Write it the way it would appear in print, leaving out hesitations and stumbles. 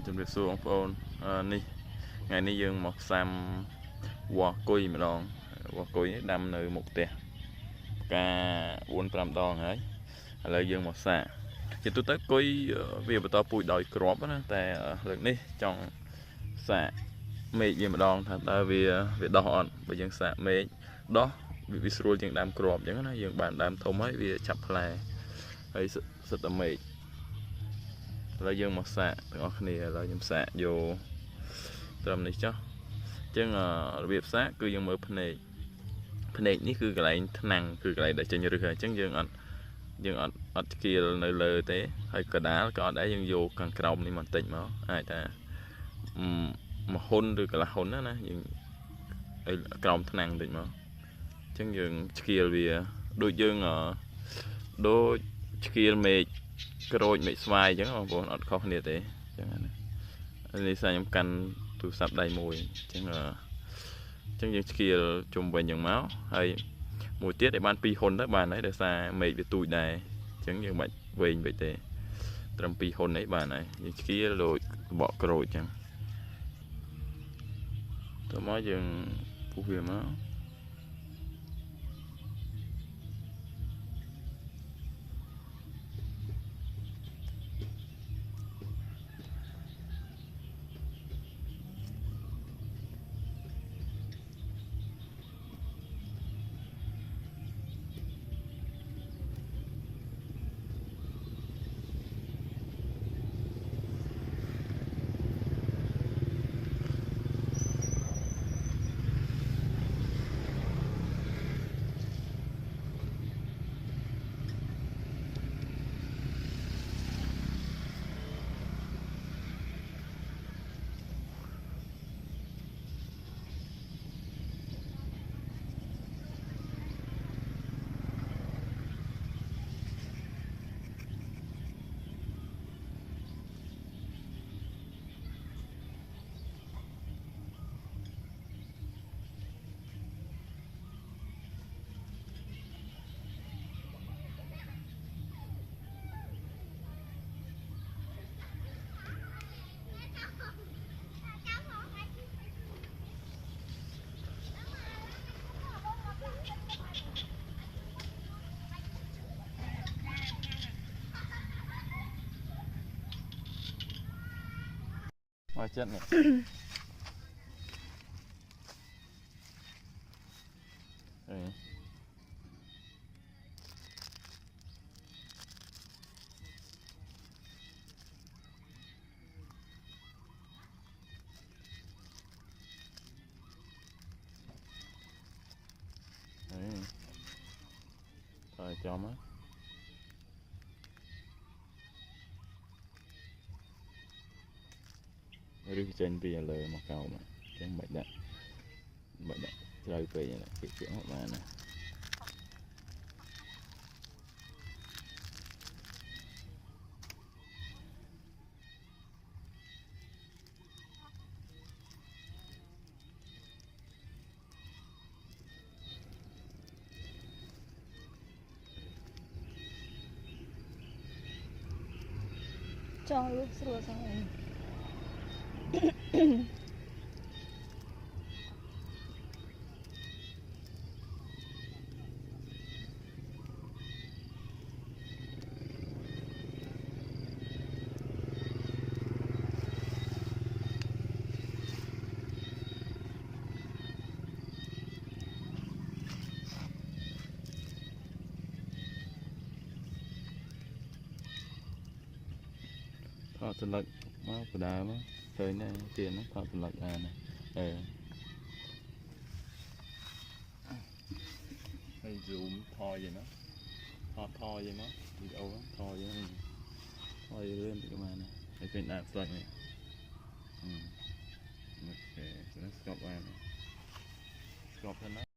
ជំរាបសួរបងប្អូននេះថ្ងៃនេះយើងមកសាំវ៉ាគុយម្ដងវ៉ាគុយនេះដាំនៅមុខផ្ទះផ្កា4-5 ដងហើយឥឡូវយើងមកសាកជាទូទៅគុយវាបន្តពូជដោយគ្រាប់ណាតែលើកនេះចង់សាកមេឃវាម្ដងថាតើវាដោះអត់បើយើងសាកមេឃដោះវាស្រួលជាងដើមគ្រាប់អញ្ចឹងណាយើងបានដើមធំហើយវាចាប់ផ្លែហើយសិតតែមេឃឥឡូវយើងមកសាកទាំងអស់គ្នាឥឡូវខ្ញុំសាកយកត្រឹមនេះចុះអញ្ចឹងរបៀបសាកគឺយើងមើលភ្នែកនេះគឺកន្លែងថ្នាំងគឺកន្លែងដែលចេញឫសហើយអញ្ចឹងយើងអត់ឆ្កៀលនៅលើទេហើយកដាលក៏អត់ដែរយើងយកខាងក្រោមនេះបន្តិចមកអាចថាមួយហ៊ុនឬកន្លះហ៊ុនណាយើងក្រោមថ្នាំងបន្តិចមកអញ្ចឹងយើងឆ្កៀលវាដូចយើងដូចឆ្កៀលមេឃក្រូចមេឃស្វាយអញ្ចឹងបងប្អូនអត់ខុសគ្នាទេអញ្ចឹងណានេះសាខ្ញុំកាន់ទូរស័ព្ទដៃមួយអញ្ចឹងយើងឆ្កៀលជុំវិញអញ្ចឹងមកហើយមួយទៀតឲ្យបាន2ហ៊ុនទៅបានហើយដោយសារមេឃវាទូចដែរអញ្ចឹងយើងមិនវែងពេកទេត្រឹម2ហ៊ុននេះបានហើយយើងឆ្កៀលដូចបកក្រូចអញ្ចឹងតោះមកយើងពុះវាមកមកចិត្តនេះthôi cho má rước trên vì lời một cầu mà cái bệnh đạn rơi về này cái chuyện của bạn này cho lúc sửa xong rồi thọ sân lật nó của đá nó tới này tiền nó thọ sân lật này hay zoom thò vậy nó thò vậy nó video đó thò vậy nó thò vậy lên cái màn này cái kênh đạp sân này ok let's stop này stop thân đó